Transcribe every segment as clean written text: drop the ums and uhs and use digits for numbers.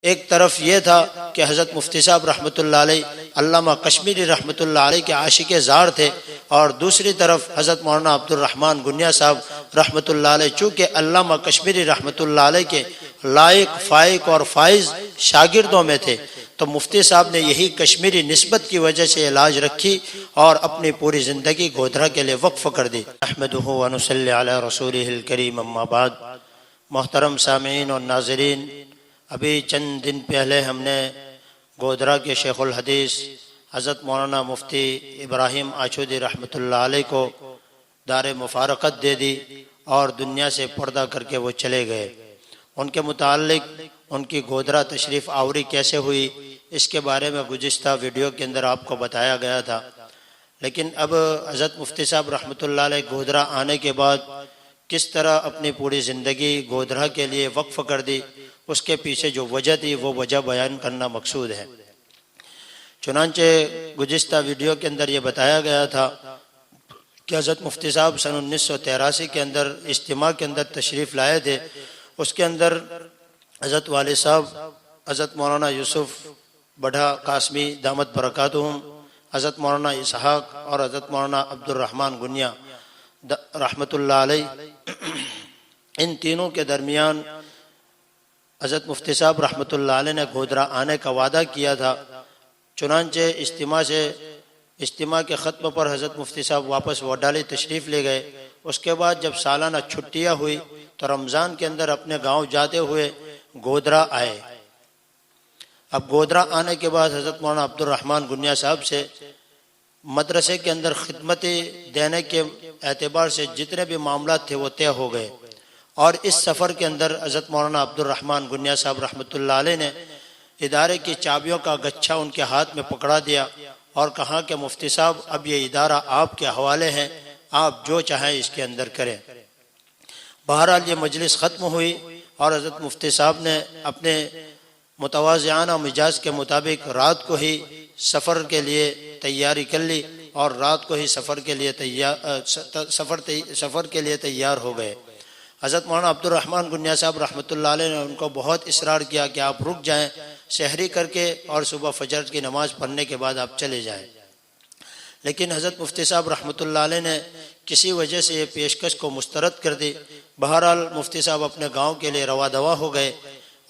ایک طرف یہ تھا کہ حضرت مفتی صاحب رحمۃ اللہ علیہ علامہ کشمیری رحمۃ اللہ علیہ کے عاشق زار تھے، اور دوسری طرف حضرت مولانا عبد الرحمن گنیا صاحب رحمۃ اللہ علیہ چونکہ علامہ کشمیری رحمۃ اللہ علیہ کے لائق فائق اور فائز شاگردوں میں تھے، تو مفتی صاحب نے یہی کشمیری نسبت کی وجہ سے علاج رکھی اور اپنی پوری زندگی گودھرا کے لیے وقف کر دی۔ احمدہ و نصلی علی رسولہ الکریم، اما بعد۔ محترم سامعین اور ناظرین، ابھی چند دن پہلے ہم نے گودھرا کے شیخ الحدیث حضرت مولانا مفتی ابراہیم آچودی رحمۃ اللہ علیہ کو دار مفارقت دے دی اور دنیا سے پردہ کر کے وہ چلے گئے۔ ان کے متعلق ان کی گودھرا تشریف آوری کیسے ہوئی، اس کے بارے میں گزشتہ ویڈیو کے اندر آپ کو بتایا گیا تھا، لیکن اب حضرت مفتی صاحب رحمۃ اللہ علیہ گودھرا آنے کے بعد کس طرح اپنی پوری زندگی گودھرا کے لیے وقف کر دی، اس کے پیچھے جو وجہ تھی وہ وجہ بیان کرنا مقصود ہے۔ چنانچہ گزشتہ ویڈیو کے اندر یہ بتایا گیا تھا کہ حضرت مفتی صاحب سن 1983 کے اندر اجتماع کے اندر تشریف لائے تھے۔ اس کے اندر حضرت والد صاحب حضرت مولانا یوسف بڑھا قاسمی دامت برکاتہم، حضرت مولانا اسحاق اور حضرت مولانا عبد الرحمن گنیا رحمۃ اللہ علیہ، ان تینوں کے درمیان حضرت مفتی صاحب رحمۃ اللہ علیہ نے گودھرا آنے کا وعدہ کیا تھا۔ چنانچہ اجتماع کے ختم پر حضرت مفتی صاحب واپس وڈالی تشریف لے گئے۔ اس کے بعد جب سالانہ چھٹیاں ہوئی تو رمضان کے اندر اپنے گاؤں جاتے ہوئے گودھرا آئے۔ اب گودھرا آنے کے بعد حضرت مولانا عبد الرحمن گنیا صاحب سے مدرسے کے اندر خدمت دینے کے اعتبار سے جتنے بھی معاملات تھے وہ طے ہو گئے، اور اس سفر کے اندر حضرت مولانا عبد الرحمن گنیا صاحب رحمۃ اللہ علیہ نے ادارے کی چابیوں کا گچھا ان کے ہاتھ میں پکڑا دیا اور کہا کہ مفتی صاحب اب یہ ادارہ آپ کے حوالے ہیں، آپ جو چاہیں اس کے اندر کریں۔ بہرحال یہ مجلس ختم ہوئی اور حضرت مفتی صاحب نے اپنے متواضعانہ مزاج کے مطابق رات کو ہی سفر کے لیے تیاری کر لی اور رات کو ہی سفر کے لیے تیار ہو گئے۔ حضرت مولانا عبد الرحمن گنیا صاحب رحمۃ اللہ علیہ نے ان کو بہت اصرار کیا کہ آپ رک جائیں، سحری کر کے اور صبح فجر کی نماز پڑھنے کے بعد آپ چلے جائیں، لیکن حضرت مفتی صاحب رحمۃ اللہ علیہ نے کسی وجہ سے یہ پیشکش کو مسترد کر دی۔ بہرحال مفتی صاحب اپنے گاؤں کے لیے رواں دوا ہو گئے،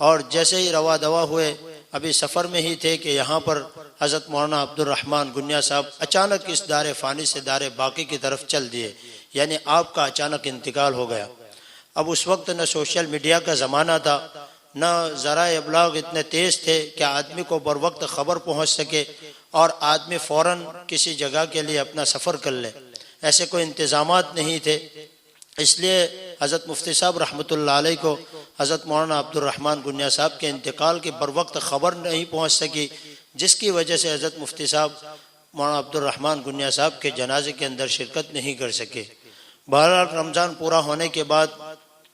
اور جیسے ہی رواں دوا ہوئے ابھی سفر میں ہی تھے کہ یہاں پر حضرت مولانا عبد الرحمن گنیا صاحب اچانک اس دار فانی سے دار باقی کی طرف چل دیے، یعنی آپ کا اچانک انتقال ہو گیا۔ اب اس وقت نہ سوشل میڈیا کا زمانہ تھا، نہ ذرائع ابلاغ اتنے تیز تھے کہ آدمی کو بر وقت خبر پہنچ سکے اور آدمی فوراً کسی جگہ کے لیے اپنا سفر کر لے، ایسے کوئی انتظامات نہیں تھے۔ اس لیے حضرت مفتی صاحب رحمۃ اللہ علیہ کو حضرت مولانا عبد الرحمن گنیا صاحب کے انتقال کی بر وقت خبر نہیں پہنچ سکی، جس کی وجہ سے حضرت مفتی صاحب مولانا عبد الرحمن گنیا صاحب کے جنازے کے اندر شرکت نہیں کر سکے۔ بہرحال رمضان پورا ہونے کے بعد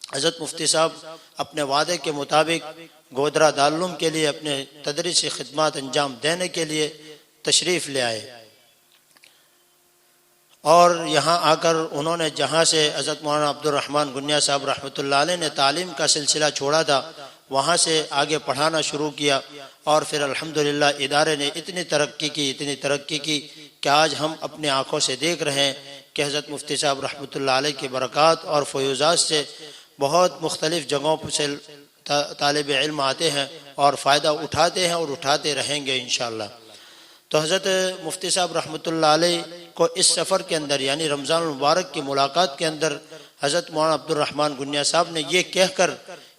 حضرت مفتی صاحب اپنے وعدے کے مطابق گودھرا دارالعلوم کے لیے اپنے تدریسی خدمات انجام دینے کے لیے تشریف لے آئے، اور یہاں آ کر انہوں نے جہاں سے حضرت مولانا عبد الرحمن گنیا صاحب رحمۃ اللہ علیہ نے تعلیم کا سلسلہ چھوڑا تھا وہاں سے آگے پڑھانا شروع کیا، اور پھر الحمدللہ ادارے نے اتنی ترقی کی کہ آج ہم اپنی آنکھوں سے دیکھ رہے ہیں کہ حضرت مفتی صاحب رحمۃ اللہ علیہ کی برکات اور فیوزات سے بہت مختلف جگہوں سے طالب علم آتے ہیں اور فائدہ اٹھاتے ہیں اور اٹھاتے رہیں گے انشاءاللہ۔ تو حضرت مفتی صاحب رحمۃ اللہ علیہ کو اس سفر کے اندر یعنی رمضان المبارک کی ملاقات کے اندر حضرت مولانا عبد الرحمن گنیا صاحب نے یہ کہہ کر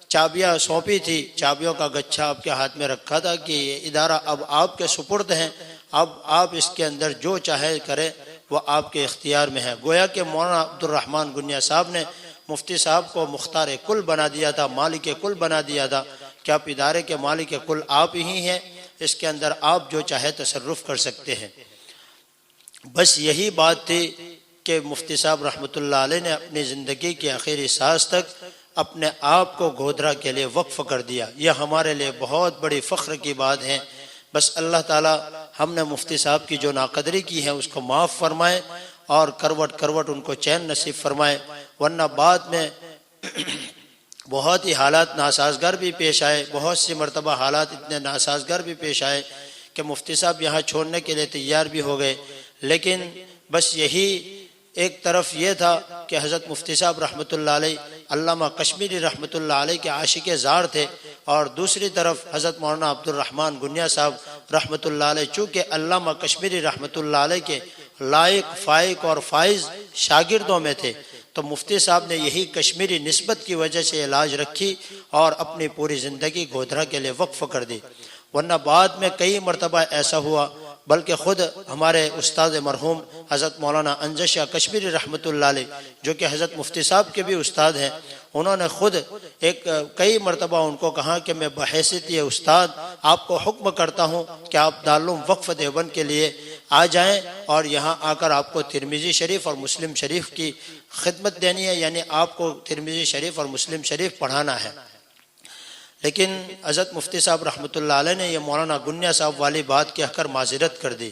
چابیاں سونپی تھی، چابیوں کا گچھا آپ کے ہاتھ میں رکھا تھا کہ یہ ادارہ اب آپ کے سپرد ہیں، اب آپ اس کے اندر جو چاہے کریں وہ آپ کے اختیار میں ہے۔ گویا کہ مولانا عبد الرحمن گنیا صاحب نے مفتی صاحب کو مختار کل بنا دیا تھا، مالک کل بنا دیا تھا کہ آپ ادارے کے مالک کل آپ ہی ہیں، اس کے اندر آپ جو چاہے تصرف کر سکتے ہیں۔ بس یہی بات تھی کہ مفتی صاحب رحمۃ اللہ علیہ نے اپنی زندگی کی آخری سانس تک اپنے آپ کو گودھرا کے لیے وقف کر دیا۔ یہ ہمارے لیے بہت بڑی فخر کی بات ہے۔ بس اللہ تعالی ہم نے مفتی صاحب کی جو ناقدری کی ہے اس کو معاف فرمائے اور کروٹ کروٹ ان کو چین نصیب فرمائے، ورنہ بعد میں بہت ہی حالات ناسازگار بھی پیش آئے، بہت سی مرتبہ حالات اتنے ناسازگار بھی پیش آئے کہ مفتی صاحب یہاں چھوڑنے کے لیے تیار بھی ہو گئے، لیکن بس یہی ایک طرف یہ تھا کہ حضرت مفتی صاحب رحمۃ اللہ علیہ علامہ کشمیری رحمۃ اللہ علیہ کے عاشق زار تھے، اور دوسری طرف حضرت مولانا عبد الرحمن گنیا صاحب رحمۃ اللہ علیہ چونکہ علامہ کشمیری رحمۃ اللہ علیہ کے لائق فائق اور فائز شاگردوں میں تھے، تو مفتی صاحب نے یہی کشمیری نسبت کی وجہ سے علاج رکھی اور اپنی پوری زندگی گودھرا کے لیے وقف کر دی۔ ورنہ بعد میں کئی مرتبہ ایسا ہوا، بلکہ خود ہمارے استاد مرحوم حضرت مولانا انجد شاہ کشمیری رحمۃ اللہ علیہ جو کہ حضرت مفتی صاحب کے بھی استاد ہیں، انہوں نے خود کئی مرتبہ ان کو کہا کہ میں بحیثیت یہ استاد آپ کو حکم کرتا ہوں کہ آپ دارالعلوم وقف دیوبند کے لیے آ جائیں، اور یہاں آ کر آپ کو ترمذی شریف اور مسلم شریف کی خدمت دینی ہے، یعنی آپ کو ترمذی شریف اور مسلم شریف پڑھانا ہے۔ لیکن حضرت مفتی صاحب رحمۃ اللہ علیہ نے یہ مولانا گنیا صاحب والی بات کہہ کر معذرت کر دی۔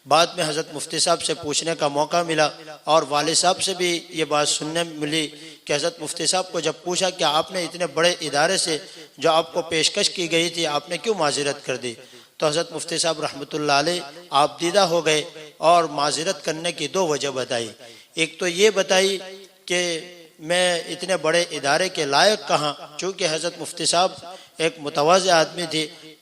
بعد میں حضرت مفتی صاحب سے پوچھنے کا موقع ملا، اور والد صاحب سے بھی یہ بات سننے ملی کہ حضرت مفتی صاحب کو جب پوچھا کہ آپ نے اتنے بڑے ادارے سے جو آپ کو پیشکش کی گئی تھی آپ نے کیوں معذرت کر دی، تو حضرت مفتی صاحب رحمۃ اللہ علیہ آپ دیدہ ہو گئے اور معذرت کرنے کی دو وجہ بتائی۔ ایک تو یہ بتائی کہ میں اتنے بڑے ادارے کے لائق کہاں، چونکہ حضرت مفتی صاحب ایک متواضع آدمی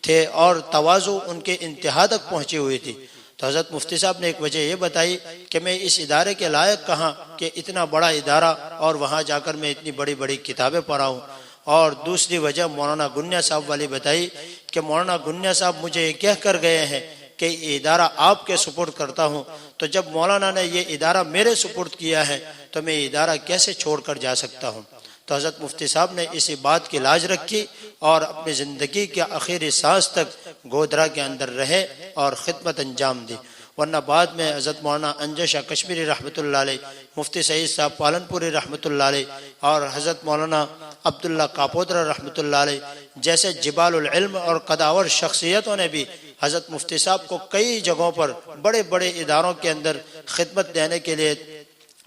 تھے اور تواضع ان کے انتہا تک پہنچی ہوئی تھی، تو حضرت مفتی صاحب نے ایک وجہ یہ بتائی کہ میں اس ادارے کے لائق کہاں کہ اتنا بڑا ادارہ اور وہاں جا کر میں اتنی بڑی بڑی کتابیں پڑھاؤں۔ اور دوسری وجہ مولانا گنیا صاحب والی بتائی کہ مولانا گنیا صاحب مجھے یہ کہہ کر گئے ہیں کہ یہ ادارہ آپ کے سپرد کرتا ہوں، تو جب مولانا نے یہ ادارہ میرے سپرد کیا ہے تو میں یہ ادارہ کیسے چھوڑ کر جا سکتا ہوں۔ تو حضرت مفتی صاحب نے اسی بات کی لاج رکھی اور اپنی زندگی کے آخری سانس تک گودھرا کے اندر رہے اور خدمت انجام دی۔ ورنہ بعد میں حضرت مولانا انجد شاہ کشمیری رحمۃ اللہ علیہ، مفتی سعید صاحب پالنپوری رحمۃ اللہ علیہ اور حضرت مولانا عبداللہ کاپودرہ رحمۃ اللہ علیہ جیسے جبال العلم اور قداور شخصیتوں نے بھی حضرت مفتی صاحب کو کئی جگہوں پر بڑے بڑے اداروں کے اندر خدمت دینے کے لیے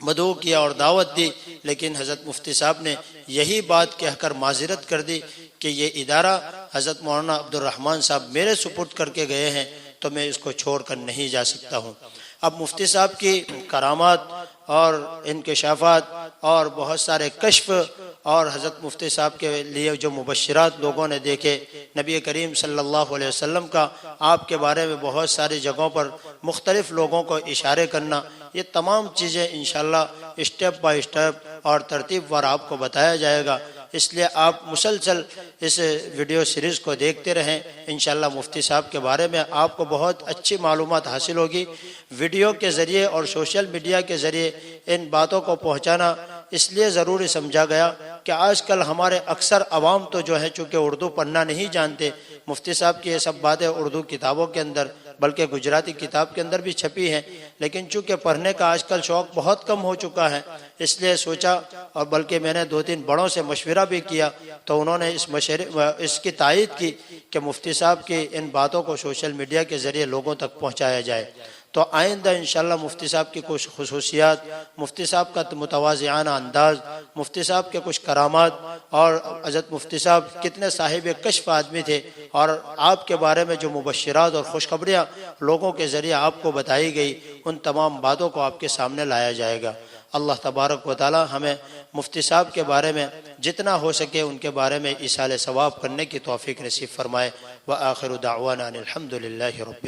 مدعو کیا اور دعوت دی، لیکن حضرت مفتی صاحب نے یہی بات کہہ کر معذرت کر دی کہ یہ ادارہ حضرت مولانا عبد الرحمن صاحب میرے سپرد کر کے گئے ہیں تو میں اس کو چھوڑ کر نہیں جا سکتا ہوں۔ اب مفتی صاحب کی کرامات اور انکشافات اور بہت سارے کشف اور حضرت مفتی صاحب کے لیے جو مبشرات لوگوں نے دیکھے، نبی کریم صلی اللہ علیہ وسلم کا آپ کے بارے میں بہت ساری جگہوں پر مختلف لوگوں کو اشارے کرنا، یہ تمام چیزیں انشاءاللہ اسٹیپ بائی اسٹیپ اور ترتیب وار آپ کو بتایا جائے گا، اس لیے آپ مسلسل اس ویڈیو سیریز کو دیکھتے رہیں۔ انشاءاللہ مفتی صاحب کے بارے میں آپ کو بہت اچھی معلومات حاصل ہوگی۔ ویڈیو کے ذریعے اور سوشل میڈیا کے ذریعے ان باتوں کو پہنچانا اس لیے ضروری سمجھا گیا کہ آج کل ہمارے اکثر عوام تو جو ہے چونکہ اردو پڑھنا نہیں جانتے، مفتی صاحب کی یہ سب باتیں اردو کتابوں کے اندر بلکہ گجراتی کتاب کے اندر بھی چھپی ہیں، لیکن چونکہ پڑھنے کا آج کل شوق بہت کم ہو چکا ہے، اس لیے سوچا اور بلکہ میں نے 2-3 بڑوں سے مشورہ بھی کیا تو انہوں نے اس کی تائید کی کہ مفتی صاحب کی ان باتوں کو سوشل میڈیا کے ذریعے لوگوں تک پہنچایا جائے۔ تو آئندہ انشاءاللہ مفتی صاحب کی کچھ خصوصیات، مفتی صاحب کا متواضعانہ انداز، مفتی صاحب کے کچھ کرامات اور حضرت مفتی صاحب کتنے صاحب کشف آدمی تھے اور آپ کے بارے میں جو مبشرات اور خوشخبریاں لوگوں کے ذریعے آپ کو بتائی گئی، ان تمام باتوں کو آپ کے سامنے لایا جائے گا۔ اللہ تبارک و تعالی ہمیں مفتی صاحب کے بارے میں جتنا ہو سکے ان کے بارے میں ایصال ثواب کرنے کی توفیق نصیب فرمائے۔ وآخر دعوانا الحمد للہ رب